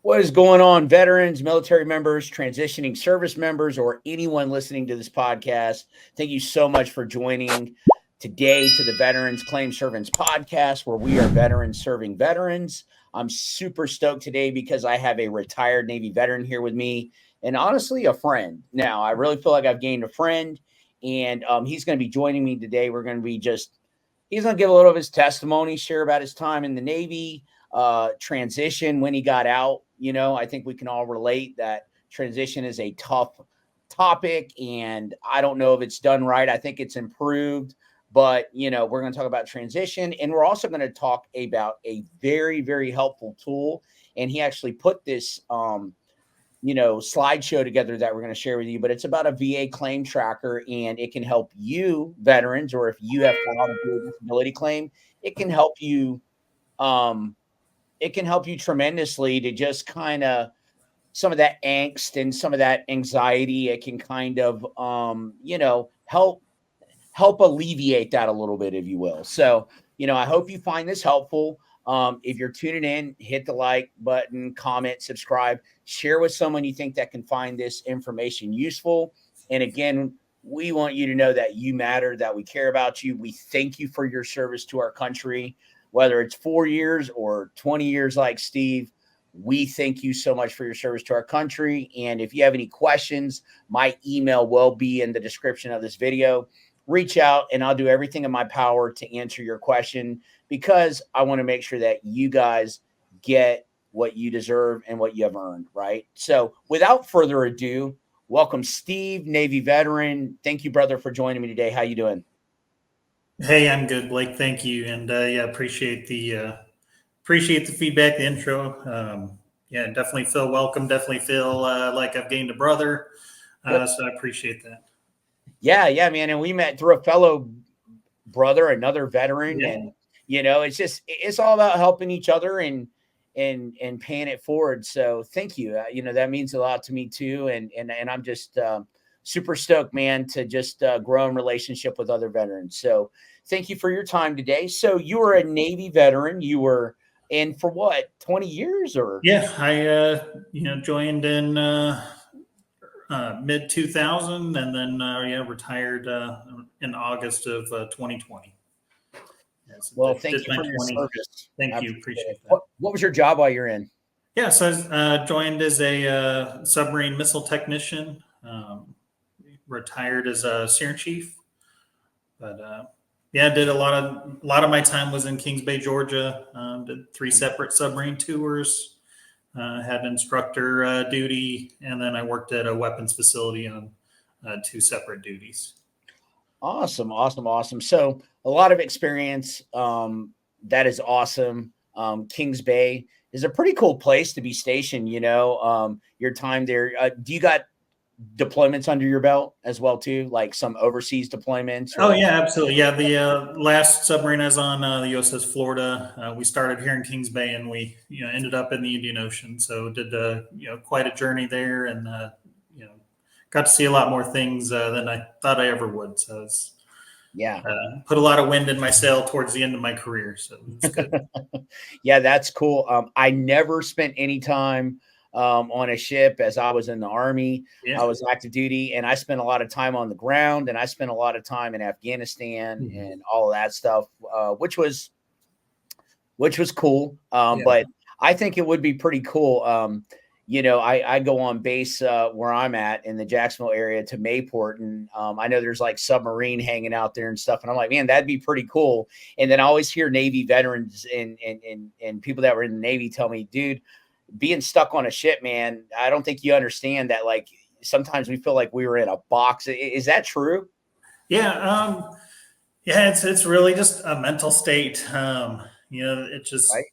What is going on, veterans, military members, transitioning service members, or anyone listening to this podcast? Thank you so much for joining today to the Veterans Claim Servants podcast, where we are veterans serving veterans. I'm super stoked today because I have a retired Navy veteran here with me and honestly, a friend. Now, I really feel like I've gained a friend, and he's going to be joining me today. We're going to be he's going to give a little of his testimony, share about his time in the Navy, transition when he got out. I think we can all relate that transition is a tough topic, and I don't know if it's done right. I think it's improved, but we're going to talk about transition, and we're also going to talk about a very, very helpful tool. And he actually put this slideshow together that we're going to share with you, but it's about a VA claim tracker, and it can help you veterans, or if you have filed a VA disability claim, it can help you um tremendously to just kind of some of that angst and some of that anxiety. It can kind of help alleviate that a little bit, if you will. So, I hope you find this helpful. If you're tuning in, hit the like button, comment, subscribe, share with someone you think that can find this information useful. And again, we want you to know that you matter, that we care about you. We thank you for your service to our country, whether it's 4 years or 20 years like Steve. We thank you so much for your service to our country. And if you have any questions, my email will be in the description of this video. Reach out and I'll do everything in my power to answer your question, because I want to make sure that you guys get what you deserve and what you have earned, right? So without further ado, welcome Steve, Navy veteran. Thank you, brother, for joining me today. How you doing? Hey, I'm good, Blake. Thank you. And appreciate the feedback, the intro. Definitely feel welcome. Definitely feel like I've gained a brother. So I appreciate that. Yeah, man. And we met through a fellow brother, another veteran. Yeah. And, it's all about helping each other and paying it forward. So thank you. That means a lot to me too. And I'm just super stoked, man, to just grow in relationship with other veterans. So thank you for your time today. So you were a Navy veteran. You were in for what, 20 years or? Yeah, I joined in mid 2000, and then retired in August of 2020. Well, thank you for your service. Thank you. Appreciate that. What was your job while you're in? Yeah, so I joined as a submarine missile technician. Retired as a senior chief, but did a lot of my time was in Kings Bay, Georgia. Did 3 separate submarine tours. Had instructor duty, and then I worked at a weapons facility on 2 separate duties. Awesome. So a lot of experience. That is awesome. Kings Bay is a pretty cool place to be stationed. Your time there. Do you got deployments under your belt as well too, like some overseas deployments? Oh yeah, absolutely. Yeah, the last submarine I was on, the USS Florida. We started here in Kings Bay, and we ended up in the Indian Ocean. So did quite a journey there, and got to see a lot more things than I thought I ever would. So it's put a lot of wind in my sail towards the end of my career. So it's good. Yeah, that's cool. I never spent any time on a ship as I was in the Army. I was active duty, and I spent a lot of time on the ground, and I spent a lot of time in Afghanistan and all of that stuff, which was cool. But I think it would be pretty cool. I go on base where I'm at in the Jacksonville area to Mayport, and I know there's like submarine hanging out there and stuff. And I'm like, man, that'd be pretty cool. And then I always hear Navy veterans and people that were in the Navy tell me, dude, being stuck on a ship, man, I don't think you understand that. Like sometimes we feel like we were in a box. Is that true? Yeah. It's really just a mental state. It's just right?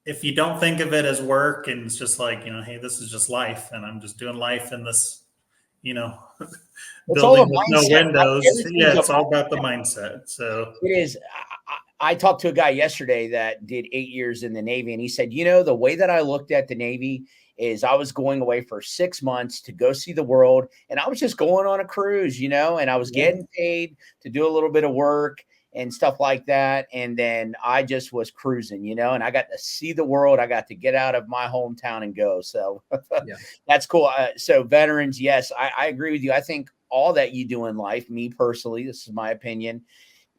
If you don't think of it as work, and it's just like, hey, this is just life, and I'm just doing life in this, building with no windows. It's all about the mindset. So it is. I talked to a guy yesterday that did 8 years in the Navy, and he said, the way that I looked at the Navy is I was going away for 6 months to go see the world, and I was just going on a cruise, and I was getting paid to do a little bit of work. and stuff like that. And then I just was cruising, you know, and I got to see the world. I got to get out of my hometown and go. So Yeah. that's cool. So veterans, yes, I agree with you. I think all that you do in life, me personally, this is my opinion,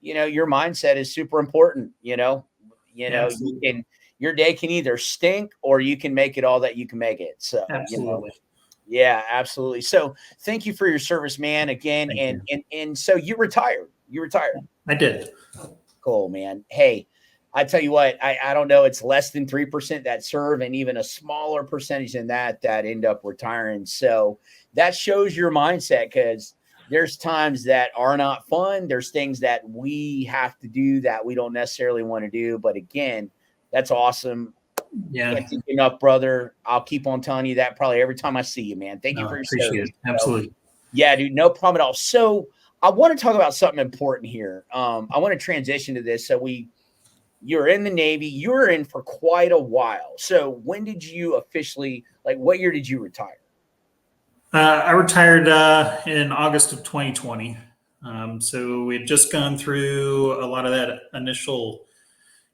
you know, your mindset is super important. You can, your day can either stink or you can make it all that you can make it. So, Absolutely. Yeah, absolutely. So thank you for your service, man, again. Thank And so you retired. You retired. I did. Cool, man. Hey, I tell you what, I don't know, it's less than 3% that serve, and even a smaller percentage than that end up retiring. So that shows your mindset, because there's times that are not fun. There's things that we have to do that we don't necessarily want to do. But again, that's awesome. Yeah. Can't think enough, brother. I'll keep on telling you that probably every time I see you, man. Thank you for your appreciate service. it. Absolutely. So, yeah, dude, no problem at all. So I want to talk about something important here. I want to transition to this. So you're in the Navy. You were in for quite a while. So when did you officially, like, what year did you retire? I retired in August of 2020. So we had just gone through a lot of that initial,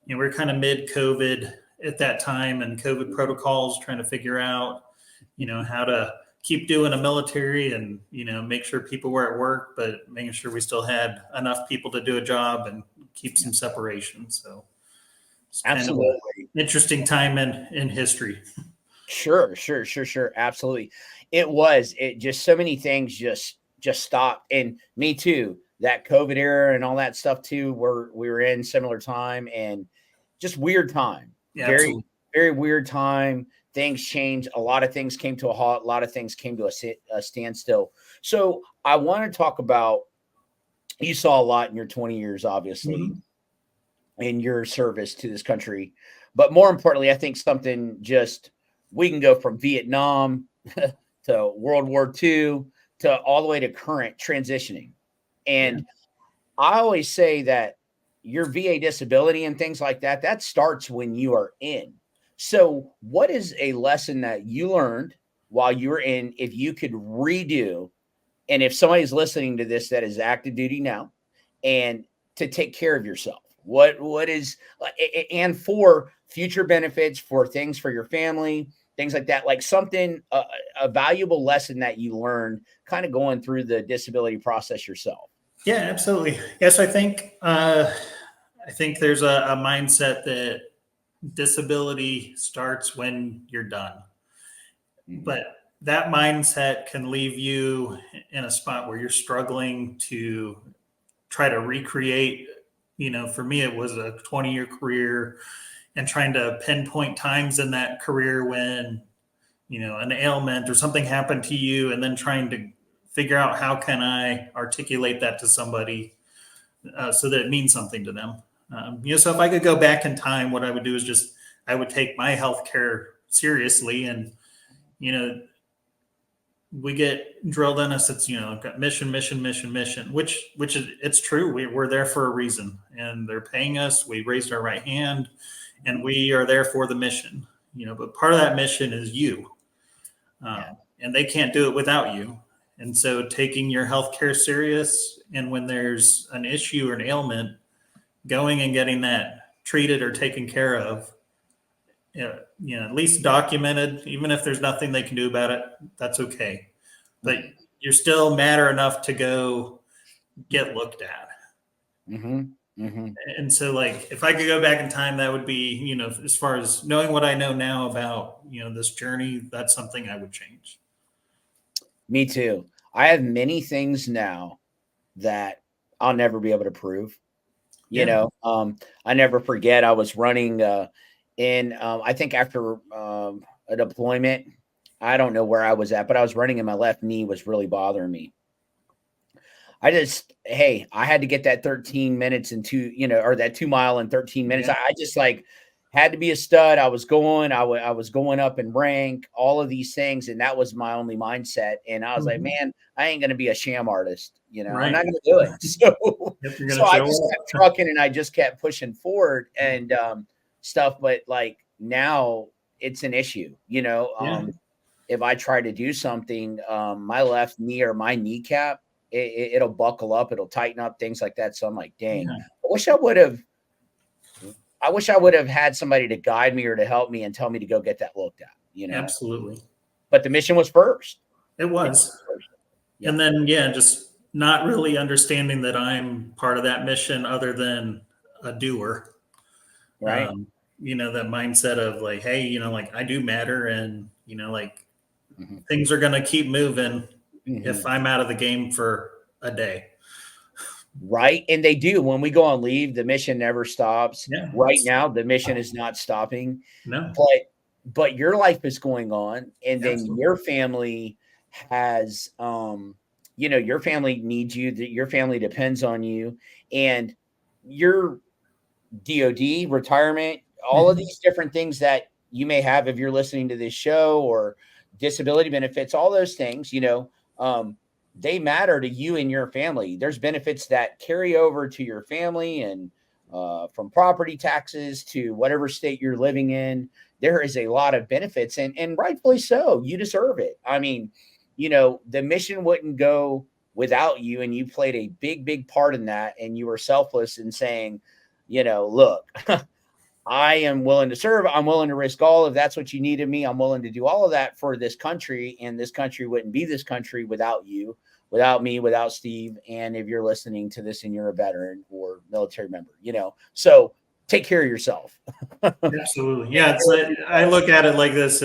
we were kind of mid-COVID at that time, and COVID protocols, trying to figure out, how to keep doing a military and, make sure people were at work, but making sure we still had enough people to do a job and keep some separation. So it's Absolutely. kind of an interesting time in history. Sure. Absolutely. It just so many things just stopped. And me too, that COVID era and all that stuff too, we were in similar time, and just weird time. Yeah, Very, absolutely. very weird time. Things changed. A lot of things came to a halt. A lot of things came to a standstill. So I want to talk about, you saw a lot in your 20 years, obviously, in your service to this country. But more importantly, I think something just, we can go from Vietnam to World War II to all the way to current transitioning. And I always say that your VA disability and things like that, that starts when you are in. So what is a lesson that you learned while you were in, if you could redo, and if somebody's listening to this that is active duty now, and to take care of yourself, what is, and for future benefits, for things for your family, things like that, like something, a valuable lesson that you learned kind of going through the disability process yourself? Yeah, absolutely. Yes, I think there's a mindset that disability starts when you're done. But that mindset can leave you in a spot where you're struggling to try to recreate. For me, it was a 20-year career, and trying to pinpoint times in that career when, an ailment or something happened to you, and then trying to figure out how can I articulate that to somebody so that it means something to them. So if I could go back in time, what I would do is I would take my healthcare seriously, and, we get drilled in us. It's, got mission, which is, it's true. We're there for a reason, and they're paying us. We raised our right hand, and we are there for the mission, but part of that mission is you. And they can't do it without you. And so taking your healthcare serious, and when there's an issue or an ailment, going and getting that treated or taken care of, at least documented, even if there's nothing they can do about it, that's okay. But you're still matter enough to go get looked at. And so, like, if I could go back in time, that would be, as far as knowing what I know now about, this journey, that's something I would change. Me too. I have many things now that I'll never be able to prove. I never forget, I was running I think after a deployment, I don't know where I was at, but I was running and my left knee was really bothering me. I had to get that 13 minutes or that 2 mile in 13 minutes. I just had to be a stud. I was going up in rank, all of these things. And that was my only mindset. And I was like, man, I ain't going to be a sham artist. Right. I'm not going to do it. So I just kept trucking, and I just kept pushing forward and stuff. But like now it's an issue, if I try to do something, my left knee or my kneecap, it'll buckle up, it'll tighten up, things like that. So I'm like, dang. But wish I would have. I wish I would have had somebody to guide me or to help me and tell me to go get that looked at. Absolutely. But the mission was first. It was. Yeah. And then, just not really understanding that I'm part of that mission other than a doer. Right. That mindset of like, hey, like I do matter, and, like things are going to keep moving if I'm out of the game for a day. Right. And they do. When we go on leave, the mission never stops. Yeah, right now, the mission is not stopping. No. But your life is going on. And then Absolutely. your family has, your family needs you, that your family depends on you. And your DOD, retirement, all of these different things that you may have if you're listening to this show, or disability benefits, all those things, they matter to you and your family. There's benefits that carry over to your family, and from property taxes to whatever state you're living in, there is a lot of benefits, and rightfully so. You deserve it. I mean, the mission wouldn't go without you, and you played a big, big part in that. And you were selfless in saying, look, I am willing to serve. I'm willing to risk all. If that's what you need of me, I'm willing to do all of that for this country. And this country wouldn't be this country without you, without me, without Steve. And if you're listening to this and you're a veteran or military member, so take care of yourself. Absolutely. Yeah. I look at it like this.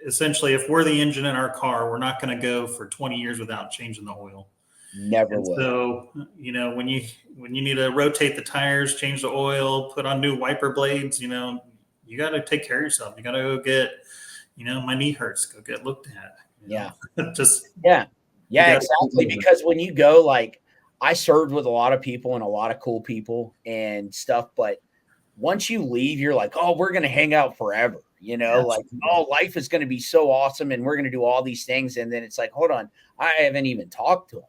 Essentially, if we're the engine in our car, we're not going to go for 20 years without changing the oil. Never will. So, when you need to rotate the tires, change the oil, put on new wiper blades, you got to take care of yourself. You got to go get, my knee hurts, go get looked at. Yeah. Yeah, exactly. Because when you go, like, I served with a lot of people and a lot of cool people and stuff, but once you leave, you're like, oh, we're going to hang out forever. Like, oh, life is going to be so awesome and we're going to do all these things. And then it's like, hold on, I haven't even talked to him.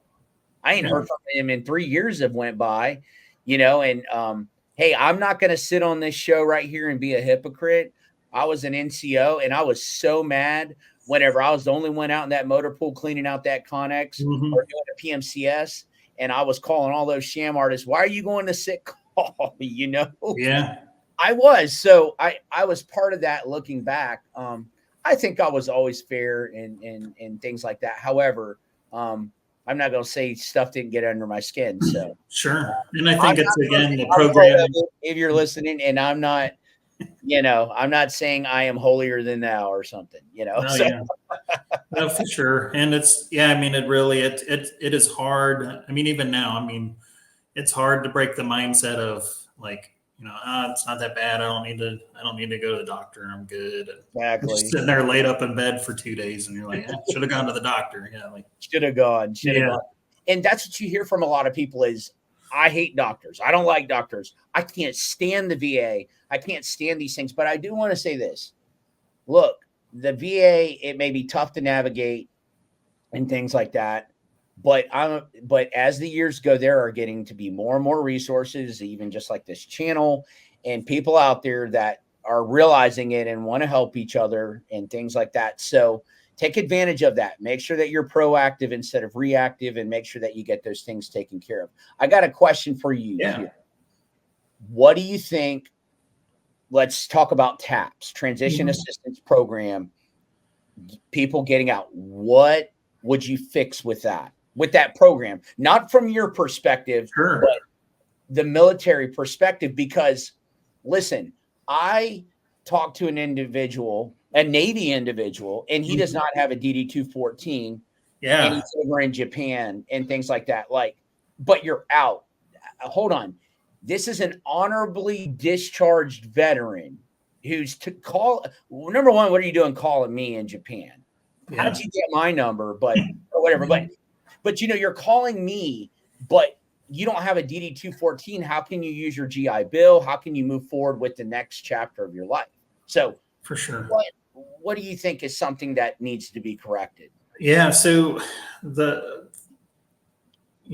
I ain't heard from him in 3 years have went by, and hey, I'm not going to sit on this show right here and be a hypocrite. I was an NCO, and I was so mad whenever I was the only one out in that motor pool cleaning out that Connex or doing a PMCS, and I was calling all those sham artists, why are you going to sick call? Yeah. I was. So I was part of that looking back. I think I was always fair and things like that. However, I'm not going to say stuff didn't get under my skin. So sure. And I think it's, again, the program. If you're listening, and I'm not, I'm not saying I am holier than thou or something, No, for sure. And it's, it really, it is hard. Even now, it's hard to break the mindset of like, it's not that bad. I don't need to go to the doctor. I'm good. Exactly. Just sitting there laid up in bed for 2 days, and you're like, should have gone to the doctor. Yeah, like should have gone. And that's what you hear from a lot of people is, I hate doctors. I don't like doctors. I can't stand the VA. I can't stand these things. But I do want to say this. Look, the VA, it may be tough to navigate and things like that. But as the years go, there are getting to be more and more resources, even just like this channel, and people out there that are realizing it and want to help each other and things like that. So take advantage of that. Make sure that you're proactive instead of reactive, and make sure that you get those things taken care of. I got a question for you here. What do you think? Let's talk about TAPS, Transition Assistance Program, people getting out. What would you fix with that program? Not from your perspective, but the military perspective. Because listen, I talked to an individual, a Navy individual, and he does not have a DD-214. Yeah. And he's over in Japan and things like that. Like, but you're out. Hold on. This is an honorably discharged veteran who's to call. Number one, what are you doing calling me in Japan? Yeah. How'd you get my number? But or whatever. But you're calling me, but you don't have a DD-214. How can you use your GI Bill? How can you move forward with the next chapter of your life? So for sure. What do you think is something that needs to be corrected? Yeah. So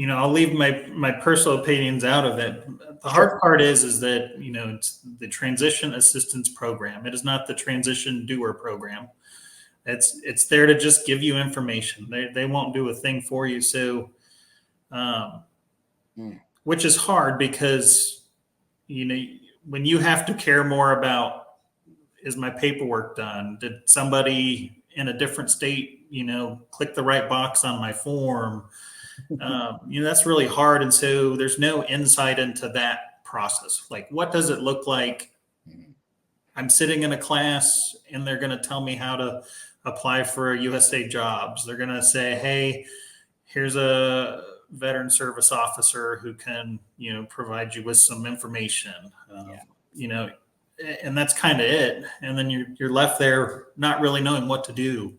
I'll leave my personal opinions out of it. The hard part is that, it's the Transition Assistance Program. It is not the Transition Doer Program. It's there to just give you information. They won't do a thing for you. So which is hard because, when you have to care more about, is my paperwork done? Did somebody in a different state, click the right box on my form? That's really hard. And so there's no insight into that process. Like, what does it look like? I'm sitting in a class and they're going to tell me how to apply for USA jobs. They're going to say, hey, here's a veteran service officer who can, provide you with some information, and that's kind of it. And then you're left there not really knowing what to do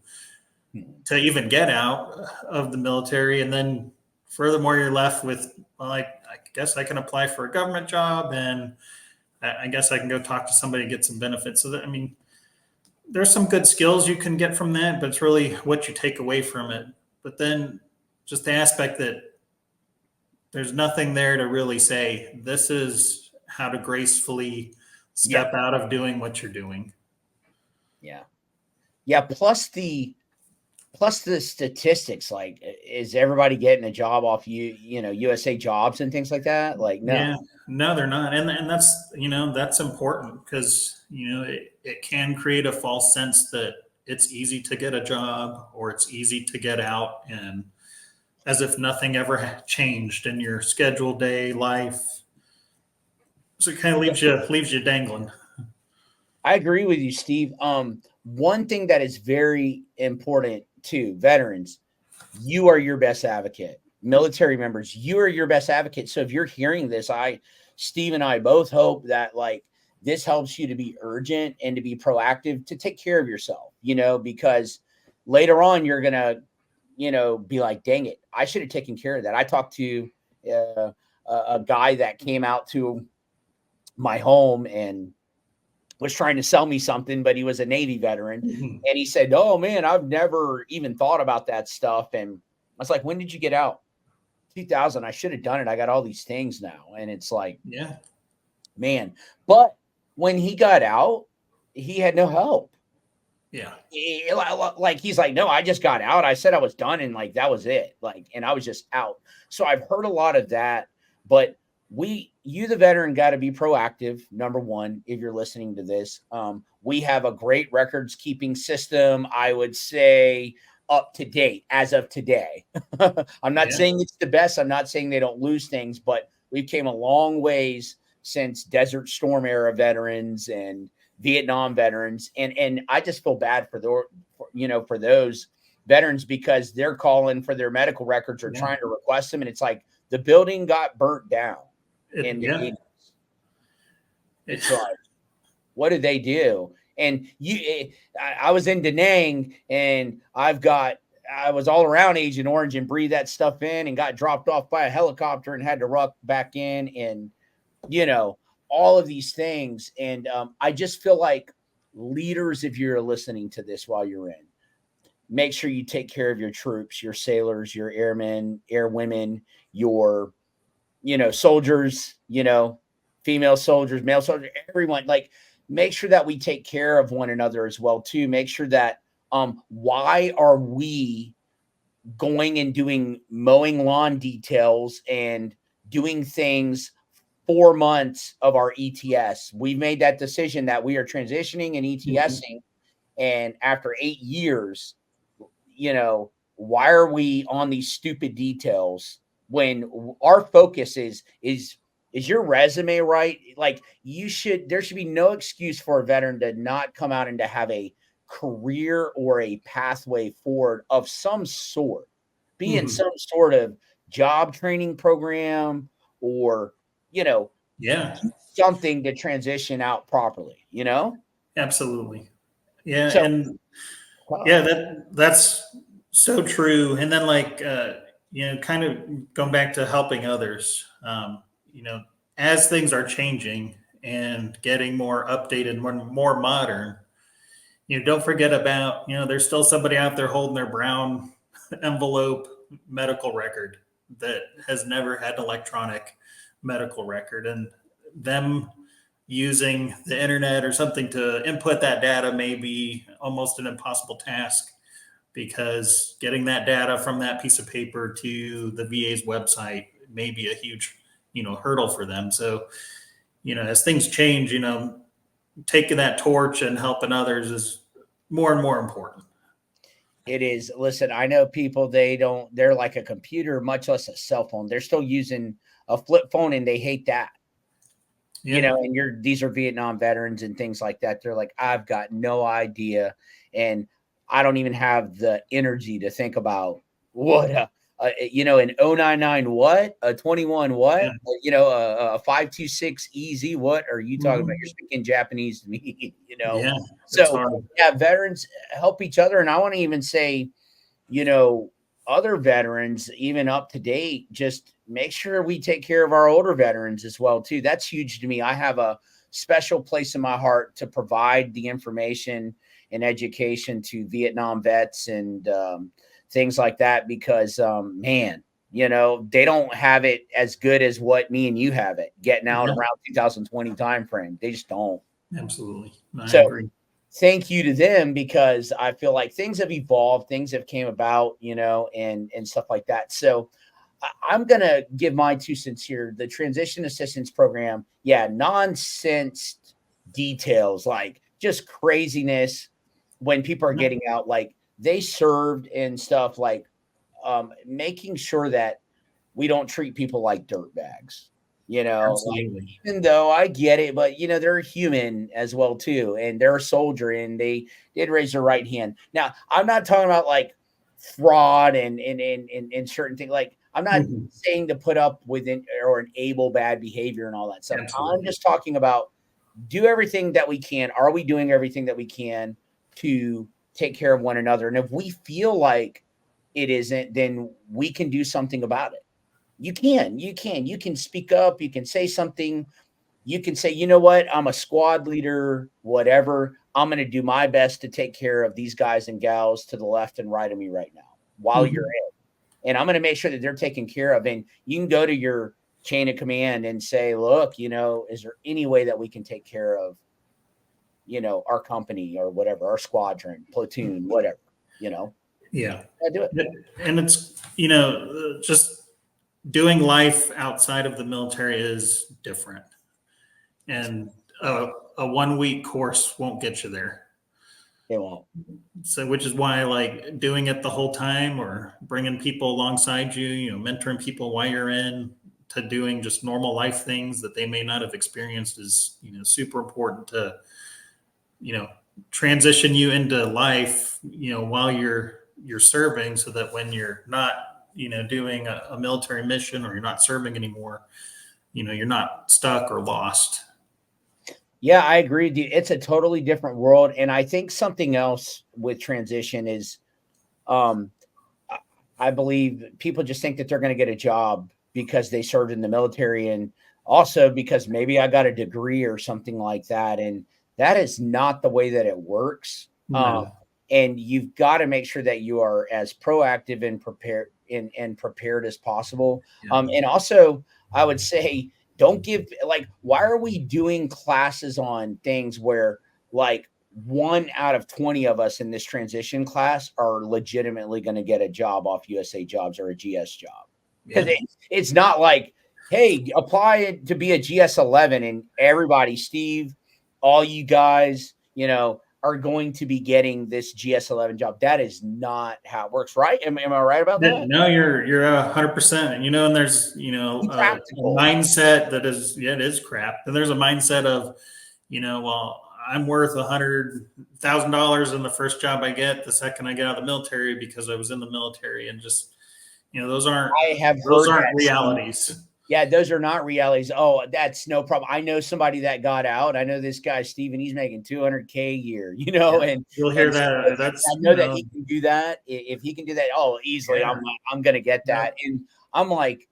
to even get out of the military. And then furthermore, you're left with, well, I guess I can apply for a government job, and I guess I can go talk to somebody and get some benefits. So that, there's some good skills you can get from that, but it's really what you take away from it. But then just the aspect that there's nothing there to really say, this is how to gracefully step out of doing what you're doing. Yeah. Yeah. Plus the statistics, like, is everybody getting a job off USA jobs and things like that? Like, no. Yeah, no, they're not. And that's, that's important because, it can create a false sense that it's easy to get a job or it's easy to get out, and as if nothing ever changed in your scheduled day life. So it kind of leaves you dangling. I agree with you, Steve. One thing that is very important to veterans, you are your best advocate. Military members, you are your best advocate. So if you're hearing this, Steve and I both hope that, like, this helps you to be urgent and to be proactive to take care of yourself, because later on you're going to, be like, dang it, I should have taken care of that. I talked to a guy that came out to my home and was trying to sell me something, but he was a Navy veteran. Mhm. And he said, oh man, I've never even thought about that stuff. And I was like, when did you get out? 2000. I should have done it. I got all these things now. And it's like, Yeah. Man, but when he got out, he had no help. Yeah. Like, he's like, no, I just got out. I said I was done. And like, that was it. Like, and I was just out. So I've heard a lot of that, but you, the veteran, got to be proactive. Number one, if you're listening to this, we have a great records keeping system. I would say up to date as of today. I'm not saying it's the best. I'm not saying they don't lose things, but we've came a long ways since Desert Storm era veterans and Vietnam veterans. And I just feel bad for those veterans because they're calling for their medical records or trying to request them. And it's like the building got burnt down in the 80s. It's like, what did they do? And I was in Da Nang and I was all around Agent Orange and breathed that stuff in and got dropped off by a helicopter and had to ruck back in and, all of these things. And I just feel like leaders, if you're listening to this while you're in, make sure you take care of your troops, your sailors, your airmen, airwomen, your, soldiers, female soldiers, male soldiers, everyone. Like, make sure that we take care of one another as well, too. Make sure that why are we going and doing mowing lawn details and doing things 4 months of our ETS? We've made that decision that we are transitioning and ETSing. And after 8 years, why are we on these stupid details when our focus is your resume right? Like, there should be no excuse for a veteran to not come out and to have a career or a pathway forward of some sort, be in some sort of job training program or, something to transition out properly, Absolutely. Yeah. So, and that's so true. And then kind of going back to helping others, as things are changing and getting more updated, more modern, don't forget about, there's still somebody out there holding their brown envelope medical record that has never had an electronic medical record, and them using the internet or something to input that data may be almost an impossible task, getting that data from that piece of paper to the VA's website may be a huge hurdle for them. So, as things change, taking that torch and helping others is more and more important. It is. Listen, I know people, they're like a computer, much less a cell phone. They're still using a flip phone and they hate that. Yeah. And these are Vietnam veterans and things like that. They're like, I've got no idea. And I don't even have the energy to think about what an 099 what, a 21 what, a 526 EZ what are you talking about? You're speaking Japanese to me, Yeah. So yeah, veterans help each other. And I want to even say, other veterans, even up to date, just make sure we take care of our older veterans as well, too. That's huge to me. I have a special place in my heart to provide the information and education to Vietnam vets and things like that, because, man, they don't have it as good as what me and you have it getting out around 2020 timeframe. They just don't. Absolutely. I So agree. thank you to them, because I feel like things have evolved, things have came about, and stuff like that. So I'm going to give my 2 cents here. The transition assistance program, nonsense details, like just craziness when people are getting out, like they served and stuff, like making sure that we don't treat people like dirt bags. Like, even though I get it, but they're human as well too, and they're a soldier, and they did raise their right hand. Now, I'm not talking about like fraud and certain things. Like, I'm not saying to put up with it or enable bad behavior and all that stuff. Absolutely. I'm just talking about do everything that we can. Are we doing everything that we can to take care of one another? And if we feel like it isn't, then we can do something about it. You can speak up. You can say something. You can say, you know what? I'm a squad leader, whatever. I'm going to do my best to take care of these guys and gals to the left and right of me right now while you're in. And I'm going to make sure that they're taken care of. And you can go to your chain of command and say, look, is there any way that we can take care of, our company or whatever, our squadron, platoon, whatever, Yeah. do it. And it's, just doing life outside of the military is different. And a 1 week course won't get you there. It won't. So, which is why, like, doing it the whole time, or bringing people alongside you, mentoring people while you're in to doing just normal life things that they may not have experienced is, super important to, transition you into life, while you're serving, so that when you're not, doing a military mission, or you're not serving anymore, you're not stuck or lost. Yeah, I agree, dude. It's a totally different world. And I think something else with transition is um I believe people just think that they're going to get a job because they served in the military, and also because maybe I got a degree or something like that. And that is not the way that it works. No. And you've got to make sure that you are as proactive and prepared as possible. And also, I would say, don't give, like, why are we doing classes on things where, like, 1 out of 20 of us in this transition class are legitimately going to get a job off USA Jobs or a GS job? Because it's not like, hey, apply to be a GS-11 and everybody, Steve, all you guys, are going to be getting this GS-11 job. That is not how it works, right? Am I right about that? No, you're 100%. And there's, a mindset that is, it is crap. And there's a mindset of, well, I'm worth $100,000 in the first job I get the second I get out of the military because I was in the military. And just, those aren't realities. Yeah, those are not realities. Oh, that's no problem. I know somebody that got out. I know this guy, Steven, he's making $200K a year, and you'll hear that. That's, I know that he can do that. If he can do that, easily, I'm going to get that. And I'm like,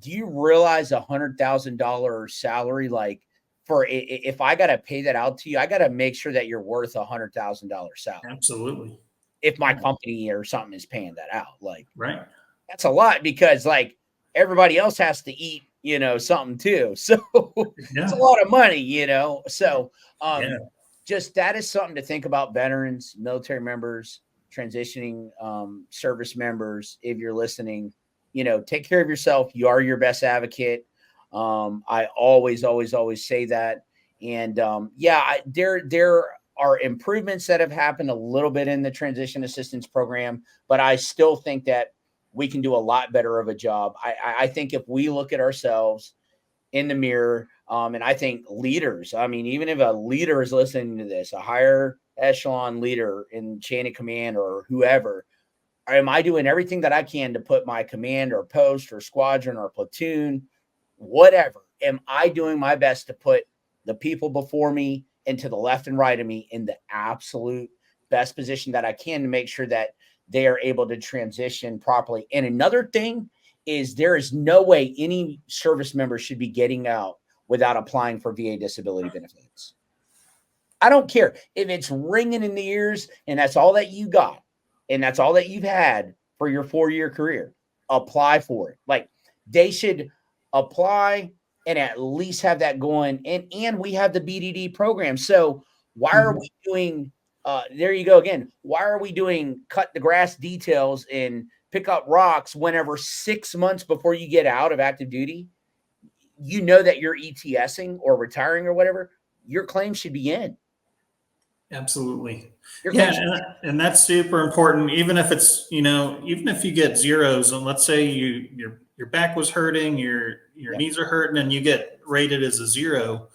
do you realize $100,000 salary? Like, if I got to pay that out to you, I got to make sure that you're worth $100,000 salary. Absolutely. If my company or something is paying that out, like, right. That's a lot, because like everybody else has to eat, something too. So it's a lot of money, So just that is something to think about, veterans, military members, transitioning service members. If you're listening, take care of yourself. You are your best advocate. I always say that. And yeah, there are improvements that have happened a little bit in the transition assistance program, but I still think that we can do a lot better of a job. I think if we look at ourselves in the mirror, and I think leaders, I mean, even if a leader is listening to this, a higher echelon leader in chain of command or whoever, am I doing everything that I can to put my command or post or squadron or platoon, whatever? Am I doing my best to put the people before me and to the left and right of me in the absolute best position that I can to make sure that they are able to transition properly? And another thing is there is no way any service member should be getting out without applying for VA disability benefits. I don't care if it's ringing in the ears and that's all that you got and that's all that you've had for your 4-year career. Apply for it. Like, they should apply and at least have that going. And we have the BDD program. So why are we doing there you go again. Why are we doing cut the grass details and pick up rocks whenever 6 months before you get out of active duty, you know that you're ETSing or retiring or whatever, your claim should be in. Absolutely. Yeah. And that's super important. Even if it's, even if you get zeros, and let's say your back was hurting, your knees are hurting, and you get rated as a 0,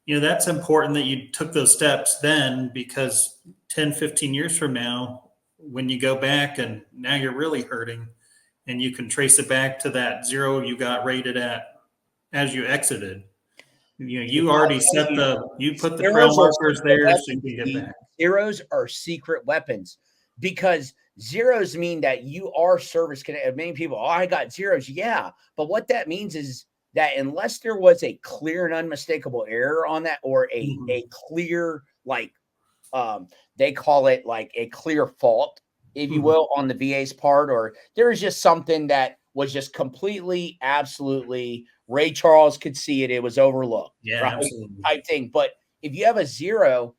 that's important that you took those steps then, because 10, 15 years from now, when you go back and now you're really hurting, and you can trace it back to that 0 you got rated at as you exited. You already you put the trail markers there so you can get back. Zeros are secret weapons, because zeros mean that you are service connected. Many people, I got zeros. Yeah. But what that means is that unless there was a clear and unmistakable error on that, or a clear, they call it like a clear fault, if you will, on the VA's part, or there was just something that was just completely, absolutely, Ray Charles could see it. It was overlooked. Yeah, right? Absolutely. Type thing. But if you have a 0,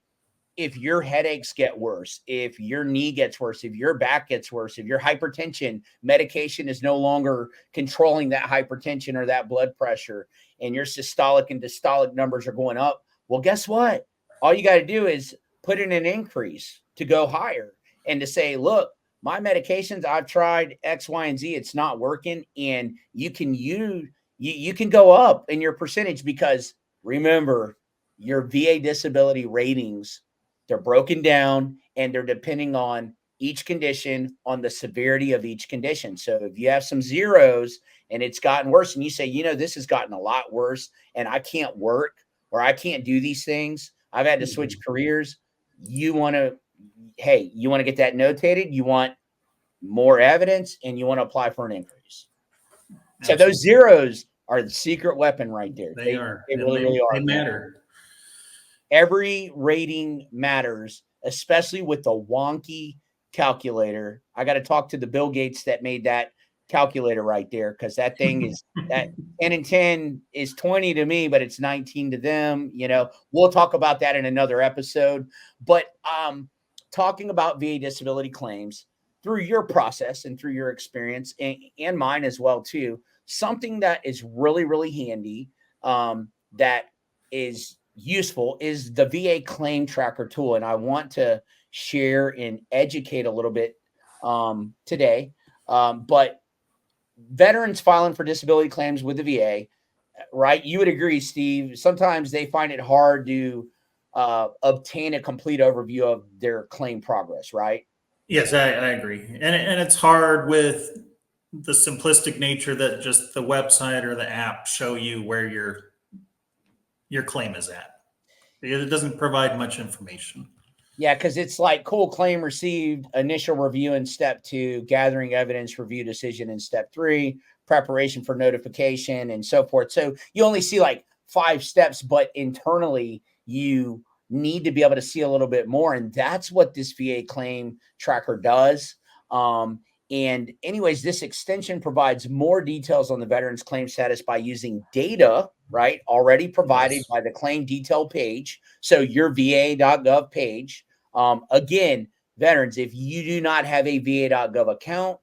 if your headaches get worse, if your knee gets worse, if your back gets worse, if your hypertension medication is no longer controlling that hypertension or that blood pressure, and your systolic and diastolic numbers are going up, well, guess what? All you got to do is put in an increase to go higher and to say, look, my medications, I've tried X, Y, and Z. It's not working. And you can go up in your percentage, because remember, your VA disability ratings, they're broken down and they're depending on each condition, on the severity of each condition. So if you have some zeros and it's gotten worse, and you say, this has gotten a lot worse and I can't work or I can't do these things, I've had to switch careers. You want to get that notated. You want more evidence, and you want to apply for an increase. Absolutely. So those zeros are the secret weapon right there. They are. They really are. They matter. Every rating matters, especially with the wonky calculator. I got to talk to the Bill Gates that made that calculator right there, because that thing is that 10 and 10 is 20 to me, but it's 19 to them. We'll talk about that in another episode. But talking about VA disability claims through your process and through your experience, and mine as well too, something that is really, really handy, that is useful, is the VA claim tracker tool. And I want to share and educate a little bit today. But veterans filing for disability claims with the VA, right? You would agree, Steve, sometimes they find it hard to obtain a complete overview of their claim progress, right? Yes, I agree. And it's hard with the simplistic nature that just the website or the app show you where your claim is at. It doesn't provide much information. Yeah, because it's like, cool, claim received, initial review in step 2, gathering evidence, review decision in step 3, preparation for notification, and so forth. So you only see like 5 steps, but internally you need to be able to see a little bit more. And that's what this VA claim tracker does. And anyways, this extension provides more details on the veteran's claim status by using data, right, already provided by the claim detail page. So your VA.gov page. Again, veterans, if you do not have a VA.gov account,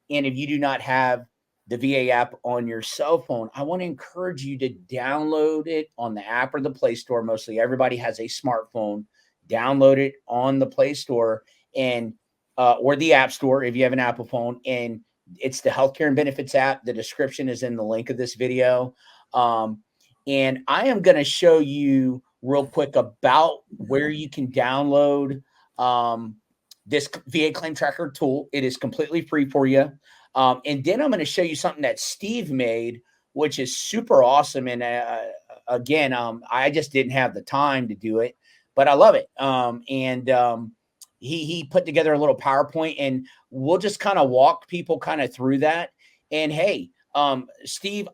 and if you do not have the VA app on your cell phone, I want to encourage you to download it on the app or the Play Store. Mostly everybody has a smartphone. Download it on the Play Store and or the App Store if you have an Apple phone. And it's the Healthcare and Benefits app. The description is in the link of this video. And I am going to show you real quick about where you can download this VA claim tracker tool. It is completely free for you. And then I'm going to show you something that Steve made, which is super awesome. And again, I just didn't have the time to do it, but I love it. He put together a little PowerPoint, and we'll just kind of walk people kind of through that. And hey, Steve,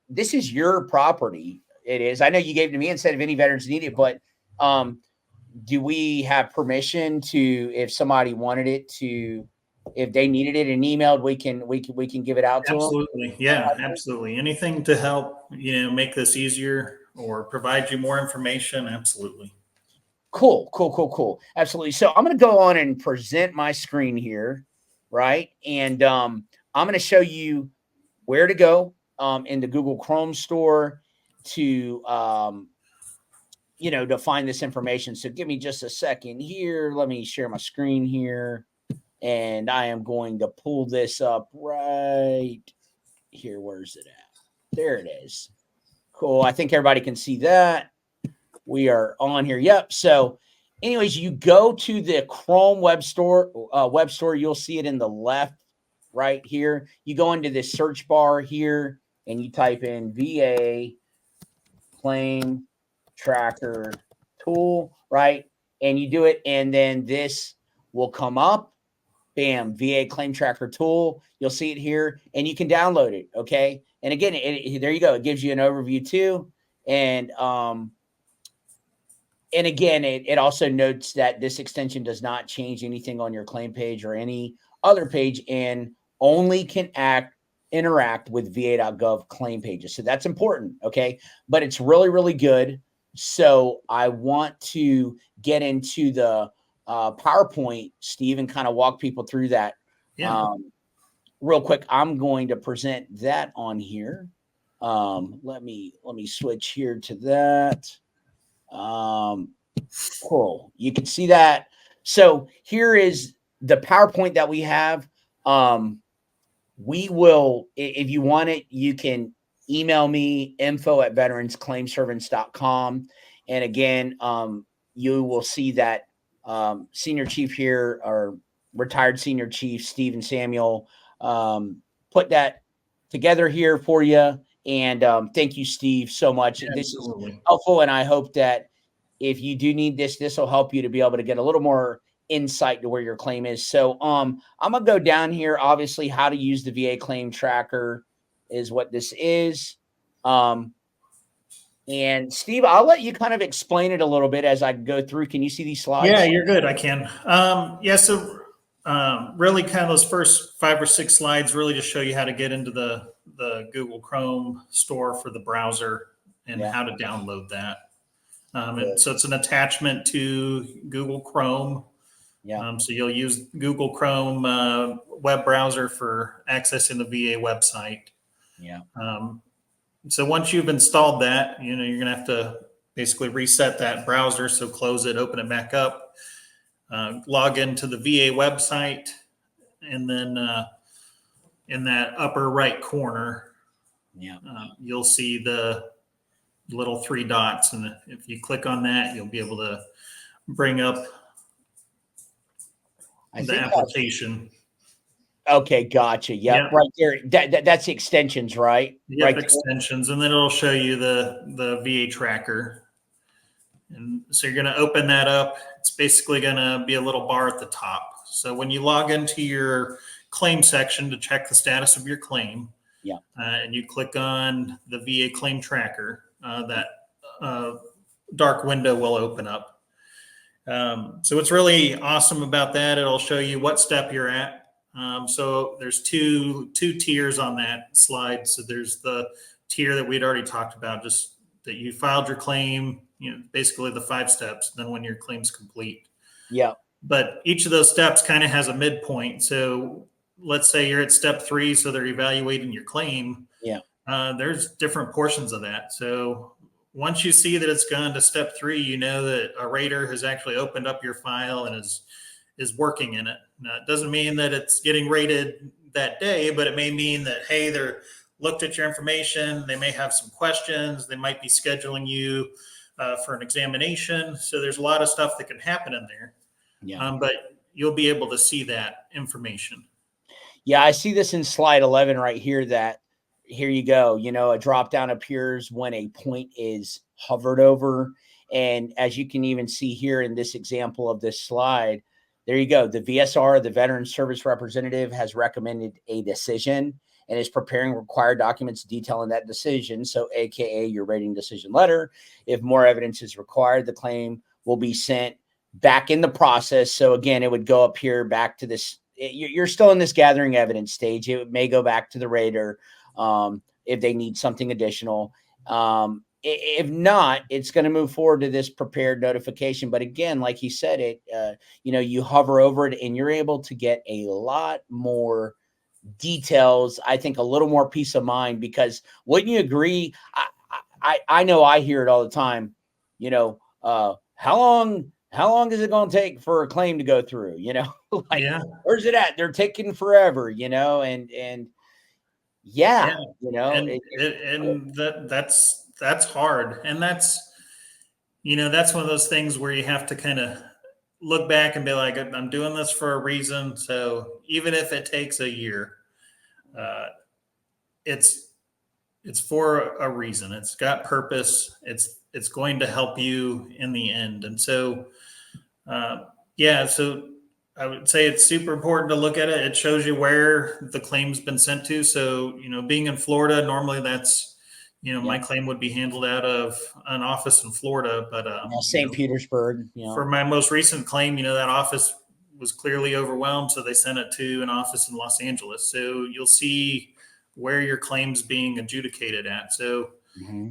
this is your property. It is. I know you gave it to me and said if any veterans need it, but do we have permission to, if somebody wanted it to, if they needed it and emailed, we can give it out to them? Absolutely. Yeah, absolutely. Anything to help, make this easier or provide you more information. Absolutely. Cool. Absolutely. So I'm going to go on and present my screen here. Right. And I'm going to show you where to go in the Google Chrome store to, to find this information. So give me just a second here. Let me share my screen here. And I am going to pull this up right here. Where's it at? There it is. Cool. I think everybody can see that. We are on here. Yep. So anyways, you go to the Chrome web store. You'll see it in the left right here. You go into this search bar here and you type in VA claim tracker tool, right? And you do it. And then this will come up. Bam, VA claim tracker tool. You'll see it here and you can download it. Okay. And again, there you go. It gives you an overview too. And again, it also notes that this extension does not change anything on your claim page or any other page and only can interact with VA.gov claim pages. So that's important. Okay. But it's really, really good. So I want to get into the PowerPoint, Steve, and kind of walk people through that. Yeah. Real quick, I'm going to present that on here. Let me switch here to that. Cool. You can see that. So here is the PowerPoint that we have. We will, if you want it, you can email me info@VeteransClaimServants.com. And again, you will see that senior chief here, or retired senior chief Stephen Samuel, put that together here for you. And thank you, Steve, so much. Yeah, this absolutely. is helpful, and I hope that if you do need this will help you to be able to get a little more insight to where your claim is. So I'm gonna go down here. Obviously, how to use the VA claim tracker is what this is. And Steve, I'll let you kind of explain it a little bit as I go through. Can you see these slides? Yeah, you're good. I can. So really kind of those first 5 or 6 slides really just show you how to get into the Google Chrome store for the browser and how to download that. And so it's an attachment to Google Chrome. Yeah. So you'll use Google Chrome web browser for accessing the VA website. Yeah. So once you've installed that, you're going to have to basically reset that browser. So close it, open it back up, log into the VA website, and then in that upper right corner, you'll see the little 3 dots. And if you click on that, you'll be able to bring up the application. Okay, gotcha. Yep. Right there. That's the extensions, right? Yep, right extensions, and then it'll show you the VA tracker. And so you're going to open that up. It's basically going to be a little bar at the top. So when you log into your claim section to check the status of your claim, and you click on the VA claim tracker, that dark window will open up. So what's really awesome about that, it'll show you what step you're at. So there's two tiers on that slide. So there's the tier that we'd already talked about, just that you filed your claim, basically the 5 steps, then when your claim's complete. Yeah. But each of those steps kind of has a midpoint. So let's say you're at step 3, so they're evaluating your claim. Yeah. There's different portions of that. So once you see that it's gone to step 3, you know that a rater has actually opened up your file and is working in it. Now, it doesn't mean that it's getting rated that day, but it may mean that, hey, they're looked at your information. They may have some questions. They might be scheduling you for an examination. So there's a lot of stuff that can happen in there. Yeah. But you'll be able to see that information. Yeah, I see this in slide 11 right here, that here you go. A drop down appears when a point is hovered over. And as you can even see here in this example of this slide, there you go. The VSR, the Veteran Service Representative, has recommended a decision and is preparing required documents detailing that decision. So AKA your rating decision letter. If more evidence is required, the claim will be sent back in the process. So again, it would go up here back to this. You're still in this gathering evidence stage. It may go back to the rater if they need something additional. If not, it's going to move forward to this prepared notification. But again, like he said, you hover over it and you're able to get a lot more details. I think a little more peace of mind, because wouldn't you agree? I know I hear it all the time. How long is it going to take for a claim to go through? Like, Yeah. where's it at? They're taking forever, and yeah. And that's hard. And that's one of those things where you have to kind of look back and be like, I'm doing this for a reason. So even if it takes a year, it's for a reason. It's got purpose. It's going to help you in the end. And so, so I would say it's super important to look at it. It shows you where the claim's been sent to. So, being in Florida, normally that's, my claim would be handled out of an office in Florida, but St. Petersburg. For my most recent claim, that office was clearly overwhelmed. So they sent it to an office in Los Angeles. So you'll see where your claim's being adjudicated at. So,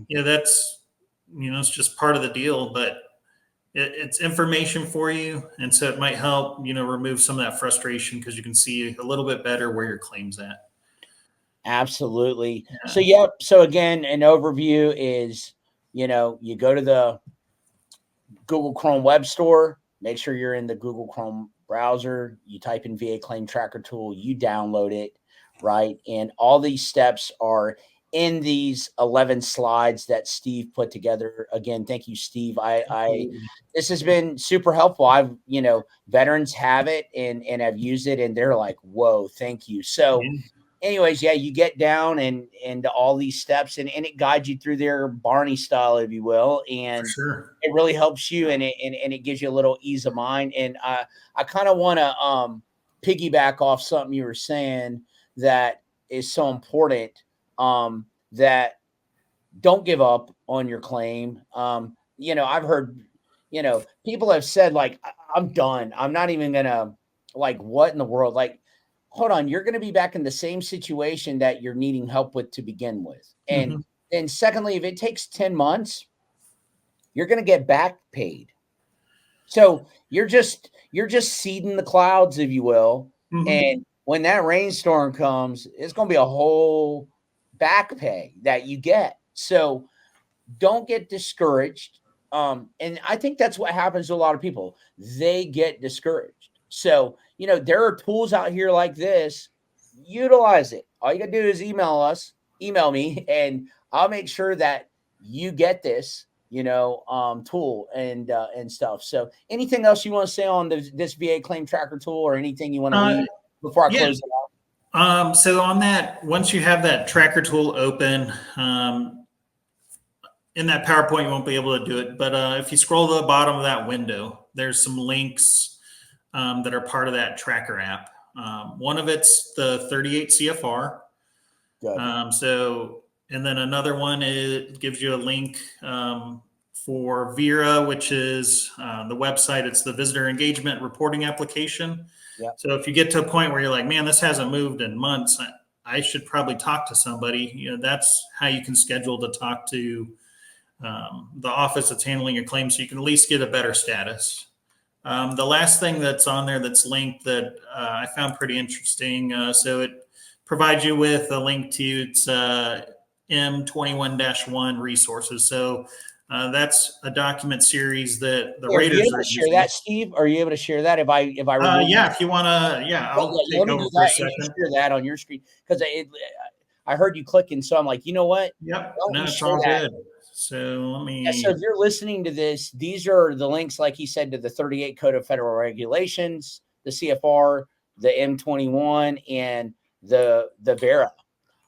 that's, it's just part of the deal, but it's information for you. And so it might help, remove some of that frustration, because you can see a little bit better where your claim's at. Absolutely. Yeah. So again, an overview is, you go to the Google Chrome web store, make sure you're in the Google Chrome browser, you type in VA Claim Tracker Tool, you download it, right? And all these steps are in these 11 slides that Steve put together. Again, thank you, Steve. This has been super helpful. Veterans have it and have used it, and they're like, whoa, thank you. So anyways, you get down and all these steps, and it guides you through their Barney style, if you will. And it really helps you, and it gives you a little ease of mind. And I kind of want to piggyback off something you were saying that is so important, that don't give up on your claim. I've heard, people have said, like, I'm done. I'm not even going to, like, what in the world? Like, hold on, you're going to be back in the same situation that you're needing help with to begin with. And then secondly, if it takes 10 months, you're going to get back paid. So you're just seeding the clouds, if you will. And when that rainstorm comes, it's going to be a whole back pay that you get. So don't get discouraged. And I think that's what happens to a lot of people. They get discouraged. So, there are tools out here like this. Utilize it. All you got to do is email me, and I'll make sure that you get this, tool and stuff. So anything else you want to say on this VA Claim Tracker tool, or anything you want to leave before I close it out? So on that, once you have that tracker tool open, in that PowerPoint, you won't be able to do it. But if you scroll to the bottom of that window, there's some links that are part of that tracker app. One of it's the 38 CFR. And then another one, it gives you a link for VERA, which is the website. It's the Visitor Engagement Reporting Application. So if you get to a point where you're like, man, this hasn't moved in months, I should probably talk to somebody. That's how you can schedule to talk to the office that's handling your claim, so you can at least get a better status. The last thing that's on there that's linked that I found pretty interesting. So it provides you with a link to its M21-1 resources. So that's a document series that the Are you Raiders able are to share using. that, Steve? Are you able to share that if I remove? Yeah, if you want to, yeah, I'll Let take me over do for a that. And you second. share that on your screen because I heard you clicking, so I'm like, you know what? Yep, Why don't no, we it's share all that? good. So let Yeah, so me, if you're listening to this, these are the links, like he said, to the 38 Code of Federal Regulations, the CFR, the M21, and the VERA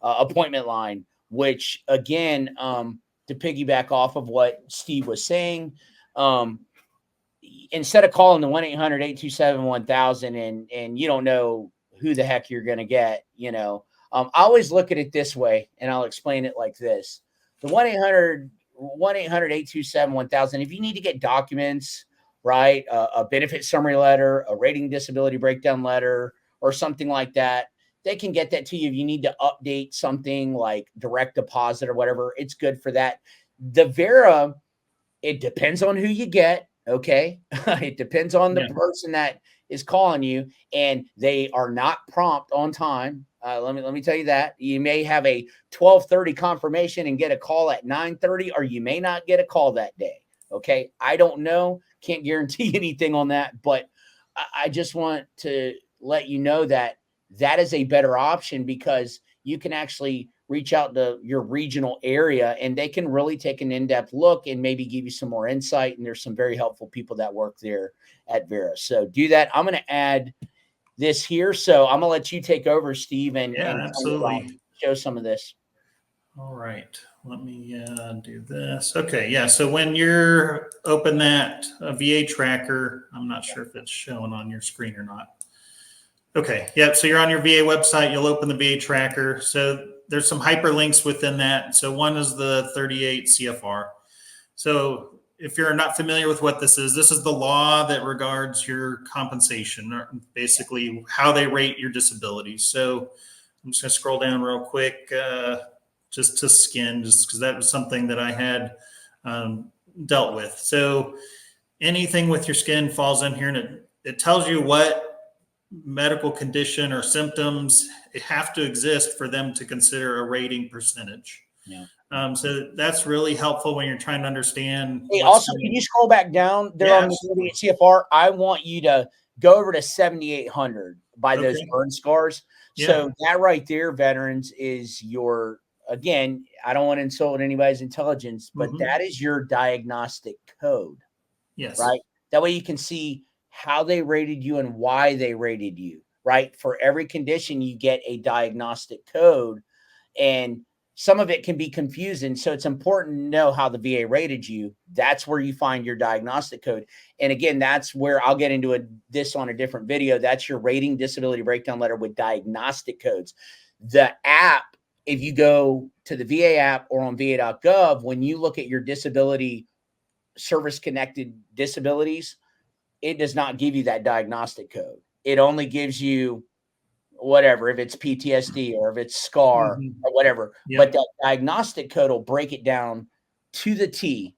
appointment line, which again, to piggyback off of what Steve was saying, um, instead of calling the 1-800-827-1000 and you don't know who the heck you're going to get, I always look at it this way, and I'll explain it like this. The 1-800-827-1000, if you need to get documents, right, a benefit summary letter, a rating disability breakdown letter, or something like that, they can get that to you. If you need to update something like direct deposit or whatever, it's good for that. The Vera, it depends on who you get, okay? It depends on the yeah, person that is calling you, and they are not prompt on time. Let me tell you that. You may have a 12:30 confirmation and get a call at 9:30, or you may not get a call that day, okay? I don't know. Can't guarantee anything on that, but I just want to let you know that that is a better option because you can actually reach out to your regional area and they can really take an in-depth look and maybe give you some more insight. And there's some very helpful people that work there at Vera. So do that. I'm going to add this here. So I'm going to let you take over, Steve, and yeah, kind of, absolutely. show some of this. All right, let me do this. Okay, yeah, so when you're open that VA tracker, I'm not sure if it's showing on your screen or not. Okay, yep, so you're on your VA website, you'll open the VA tracker. So there's some hyperlinks within that. So one is the 38 CFR. So if you're not familiar with what this is the law that regards your compensation, or basically how they rate your disability. So I'm just gonna scroll down real quick, just to skin, just because that was something that I had dealt with. So anything with your skin falls in here, and it tells you what medical condition or symptoms have to exist for them to consider a rating percentage. Yeah. So that's really helpful when you're trying to understand Hey, what's also, going can on. you scroll back down there Yeah, on the absolutely. CFR? I want you to go over to 7,800 by those Okay. burn scars. Yeah. So that right there, veterans, is your, again, I don't want to insult anybody's intelligence, but Hmm. that is your diagnostic code, Yes. right? That way you can see how they rated you and why they rated you, right? For every condition, you get a diagnostic code, and some of it can be confusing. So it's important to know how the VA rated you. That's where you find your diagnostic code. And again, that's where I'll get into this on a different video. That's your rating disability breakdown letter with diagnostic codes. The app, if you go to the VA app or on VA.gov, when you look at your disability service connected disabilities, it does not give you that diagnostic code. It only gives you whatever, if it's PTSD or if it's SCAR Hmm. or whatever. But Yep. that diagnostic code will break it down to the T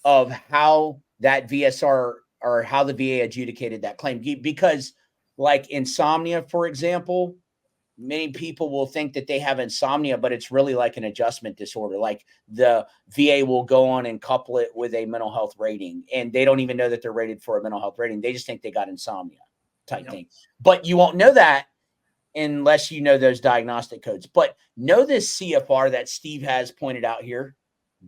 of how that VSR or how the VA adjudicated that claim. Because, like insomnia, for example, many people will think that they have insomnia, but it's really like an adjustment disorder. Like the VA will go on and couple it with a mental health rating, and they don't even know that they're rated for a mental health rating. They just think they got insomnia type Yep. thing. But you won't know that unless you know those diagnostic codes. But know this CFR that Steve has pointed out here.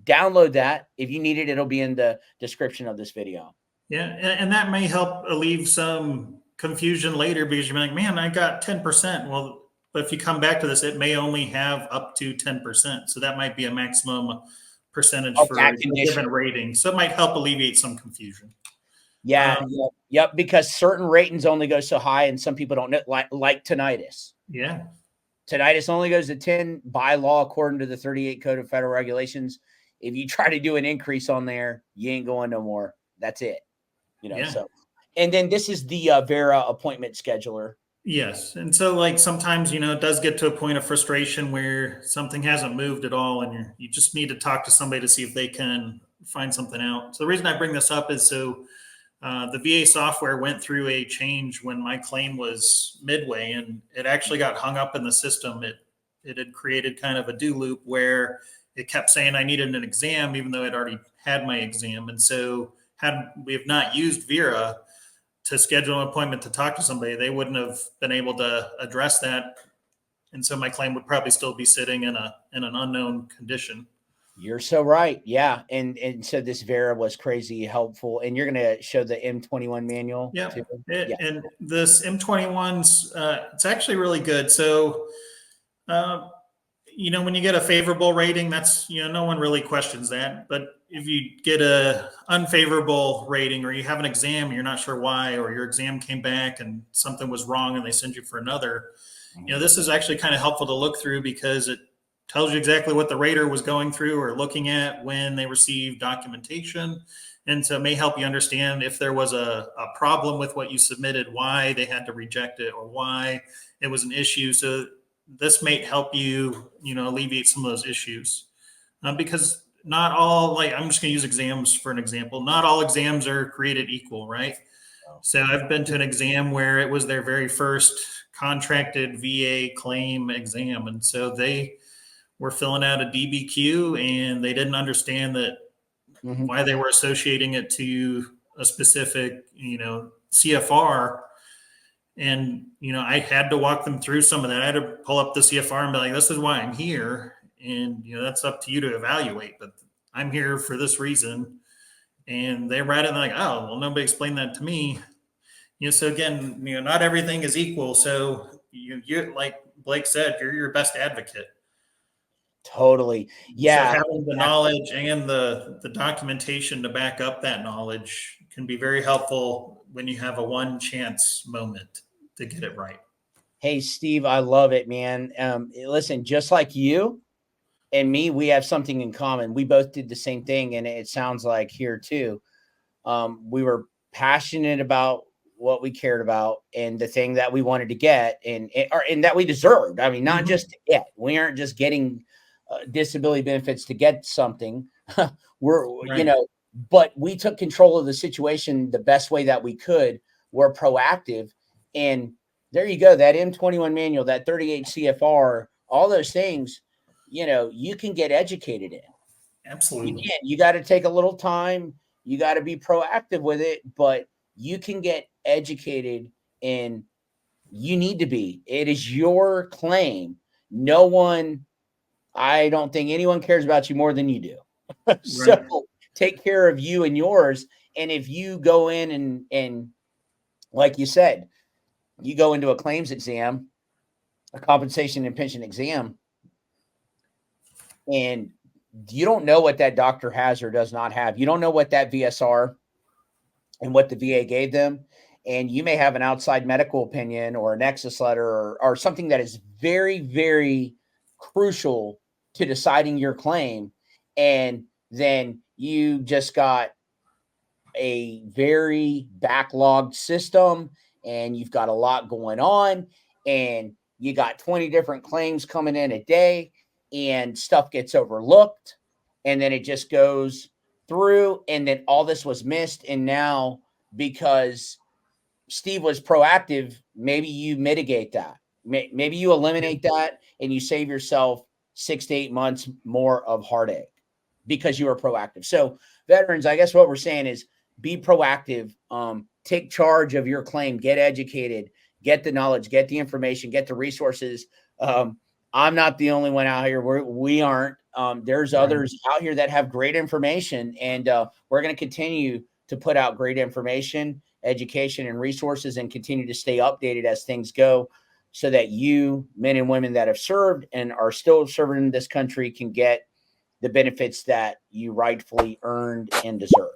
Download that. If you need it, it'll be in the description of this video. Yeah. And that may help alleviate some confusion later because you're like, man, I got 10%. Well, but if you come back to this, it may only have up to 10%. So that might be a maximum percentage Of for that a condition. given rating. So it might help alleviate some confusion. Yeah, Um, yep, because certain ratings only go so high, and some people don't know, like tinnitus. yeah. Tinnitus only goes to 10 by law, according to the 38 Code of Federal Regulations. If you try to do an increase on there, you ain't going no more. That's it. Yeah. So, and then this is the Vera appointment scheduler. Yes. And so like sometimes, it does get to a point of frustration where something hasn't moved at all and you just need to talk to somebody to see if they can find something out. So the reason I bring this up is so The VA software went through a change when my claim was midway, and it actually got hung up in the system. It had created kind of a do loop where it kept saying I needed an exam, even though I'd already had my exam. And so had we have not used Vera to schedule an appointment to talk to somebody, they wouldn't have been able to address that. And so my claim would probably still be sitting in an unknown condition. You're so right. Yeah. And so this Vera was crazy helpful. And you're going to show the M21 manual Yeah. too? And this M21's, it's actually really good. So, when you get a favorable rating, that's, no one really questions that. But if you get a unfavorable rating, or you have an exam, you're not sure why, or your exam came back and something was wrong and they send you for another, this is actually kind of helpful to look through, because it tells you exactly what the rater was going through or looking at when they received documentation. And so it may help you understand if there was a problem with what you submitted, why they had to reject it, or why it was an issue. So this may help you, alleviate some of those issues. Because not all, I'm just going to use exams for an example. Not all exams are created equal, right? So I've been to an exam where it was their very first contracted VA claim exam. And so they were filling out a DBQ, and they didn't understand that why they were associating it to a specific, CFR. And, I had to walk them through some of that. I had to pull up the CFR and be like, this is why I'm here. And, that's up to you to evaluate, but I'm here for this reason. And they read it and they're like, oh, well, nobody explained that to me. So again, not everything is equal. So you like Blake said, you're your best advocate. Totally. Yeah. So having the knowledge and the documentation to back up that knowledge can be very helpful when you have a one chance moment to get it right. Hey, Steve, I love it, man. Listen, just like you and me, we have something in common. We both did the same thing. And it sounds like here too. We were passionate about what we cared about and the thing that we wanted to get and that we deserved. I mean, not just to get. We aren't just getting disability benefits to get something. We're, Right. But we took control of the situation the best way that we could. We're proactive. And there you go. That M21 manual, that 38 CFR, all those things, you can get educated in. Absolutely. You got to take a little time. You got to be proactive with it, but you can get educated, and you need to be. It is your claim. I don't think anyone cares about you more than you do. So Right. take care of you and yours. And if you go in and like you said, you go into a claims exam, a compensation and pension exam, and you don't know what that doctor has or does not have. You don't know what that VSR and what the VA gave them. And you may have an outside medical opinion or a nexus letter or something that is very, very crucial to deciding your claim. And then you just got a very backlogged system, and you've got a lot going on, and you got 20 different claims coming in a day, and stuff gets overlooked, and then it just goes through, and then all this was missed. And now, because Steve was proactive, maybe you mitigate that. Maybe you eliminate that, and you save yourself 6 to 8 months more of heartache because you were proactive. So veterans, I guess what we're saying is be proactive, take charge of your claim, get educated, get the knowledge, get the information, get the resources. I'm not the only one out here. We aren't. There's others out here that have great information, and we're going to continue to put out great information, education, and resources, and continue to stay updated as things go, so that you, men and women that have served and are still serving in this country, can get the benefits that you rightfully earned and deserve.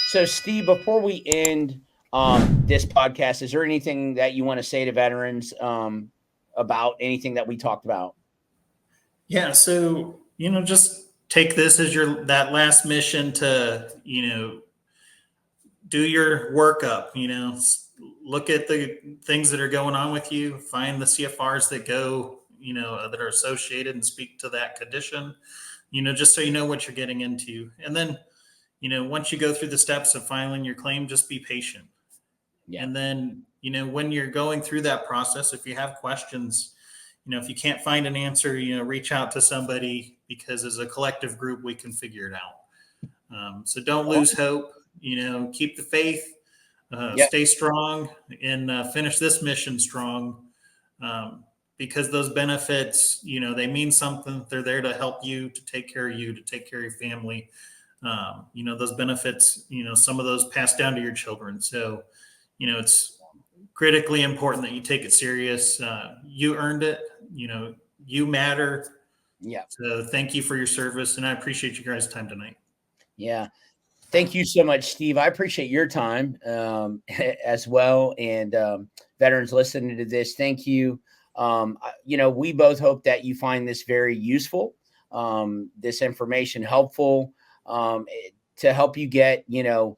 So, Steve, before we end this podcast, is there anything that you want to say to veterans about anything that we talked about? Yeah. So, just take this as that last mission to, do your workup, look at the things that are going on with you, find the CFRs that go, that are associated and speak to that condition, just so you know what you're getting into. And then, once you go through the steps of filing your claim, just be patient. Yeah. And then, when you're going through that process, if you have questions, if you can't find an answer, reach out to somebody, because as a collective group, we can figure it out. So don't lose hope, keep the faith, stay strong, and finish this mission strong. Because those benefits, they mean something. They're there to help you, to take care of you, to take care of your family. Those benefits, some of those pass down to your children. So, it's critically important that you take it serious. You earned it. You matter. Yeah. So thank you for your service, and I appreciate you guys' time tonight. Yeah. Thank you so much, Steve. I appreciate your time as well. And veterans listening to this, thank you. We both hope that you find this very useful, this information helpful, to help you get,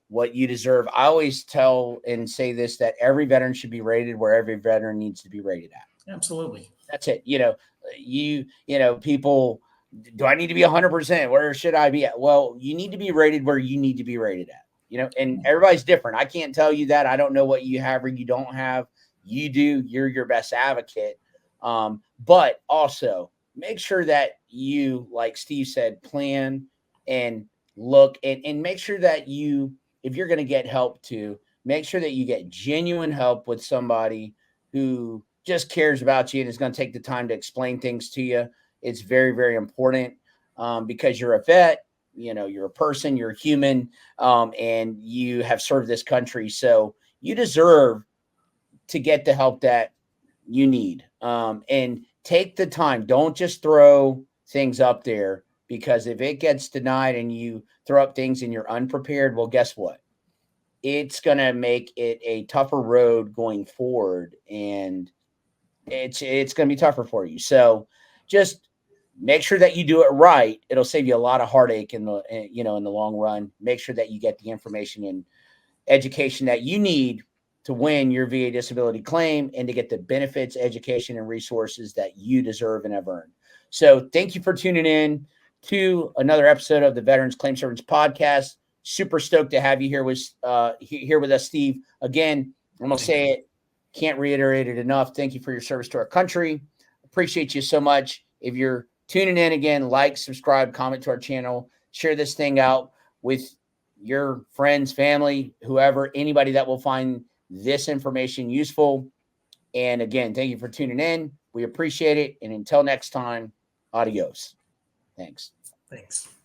what you deserve. I always tell and say this, that every veteran should be rated where every veteran needs to be rated at. Absolutely. That's it. People, do I need to be 100%? Where should I be at? Well, you need to be rated where you need to be rated at, and everybody's different. I can't tell you that. I don't know what you have or you don't have. You do. You're your best advocate. But also make sure that you, like Steve said, plan and look and make sure that if you're going to get help too, make sure that you get genuine help with somebody who just cares about you and is going to take the time to explain things to you. It's very, very important, because you're a vet, you're a person, you're a human, and you have served this country. So you deserve to get the help that you need, and take the time. Don't just throw things up there, because if it gets denied and you throw up things and you're unprepared, well, guess what? It's going to make it a tougher road going forward, and it's going to be tougher for you. So just make sure that you do it right. It'll save you a lot of heartache in the long run. Make sure that you get the information and education that you need to win your VA disability claim and to get the benefits, education, and resources that you deserve and have earned. So thank you for tuning in to another episode of the Veterans Claim Servants podcast. Super stoked to have you here with us, Steve. Again, I'm going to say it. Can't reiterate it enough. Thank you for your service to our country. Appreciate you so much. If you're tuning in again, like, subscribe, comment to our channel, share this thing out with your friends, family, whoever, anybody that will find this information useful. And again, thank you for tuning in. We appreciate it. And until next time, adios. Thanks. Thanks.